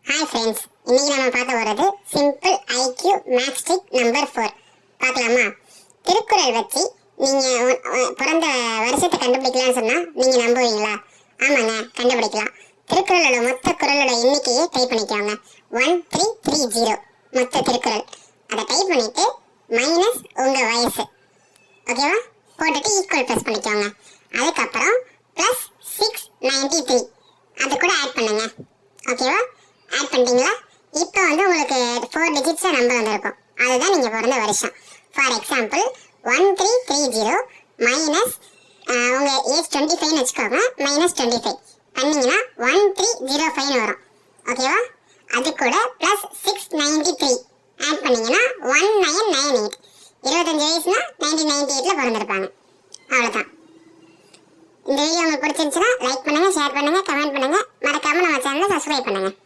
Hi friends, இன்னைக்கு நம்ம பார்க்க போகிறது simple IQ maths trick number 4. பார்க்கலாமா? திருக்குறள் வச்சு நீங்கள் பிறந்த வருஷத்தை கண்டுபிடிக்கலாம்னு சொன்னால் நீங்கள் நம்புவீங்களா? ஆமாங்க, கண்டுபிடிக்கலாம். திருக்குறளோட மொத்த குறளோட எண்ணிக்கையை டைப் பண்ணிக்கோங்க. 1330 மொத்த திருக்குறள். அதை டைப் பண்ணிவிட்டு மைனஸ் உங்கள் வயசு, ஓகேவா? போட்டுட்டு ஈக்குவல் ப்ளஸ் பண்ணிக்கோங்க. அதுக்கப்புறம் ப்ளஸ் 693 அது கூட ஆட் பண்ணுங்க. ஓகேவா? ஆட் பண்ணிட்டீங்களா? இப்போ உங்களுக்கு 4 டிஜிட்ஸாக நம்பர் வந்திருக்கும். அதுதான் நீங்கள் பிறந்த வருஷம். ஃபார் எக்ஸாம்பிள் 1330 மைனஸ் உங்கள் ஏஜ் 25ன்னு வச்சுக்கோங்க. மைனஸ் 25 பண்ணிங்கன்னா 1305 வரும். ஓகேவா? அது கூட ப்ளஸ் 693 ஆட் பண்ணிங்கன்னா 1998. 25 வயசுனா 1998 பிறந்திருப்பாங்க. அவ்வளோதான். இந்த வீடியோ உங்களுக்கு பிடிச்சிருந்துச்சுன்னா லைக் பண்ணுங்கள், ஷேர் பண்ணுங்கள், கமெண்ட் பண்ணுங்கள். மறக்காமல் நம்ம சேனலை சப்ஸ்கிரைப் பண்ணுங்கள்.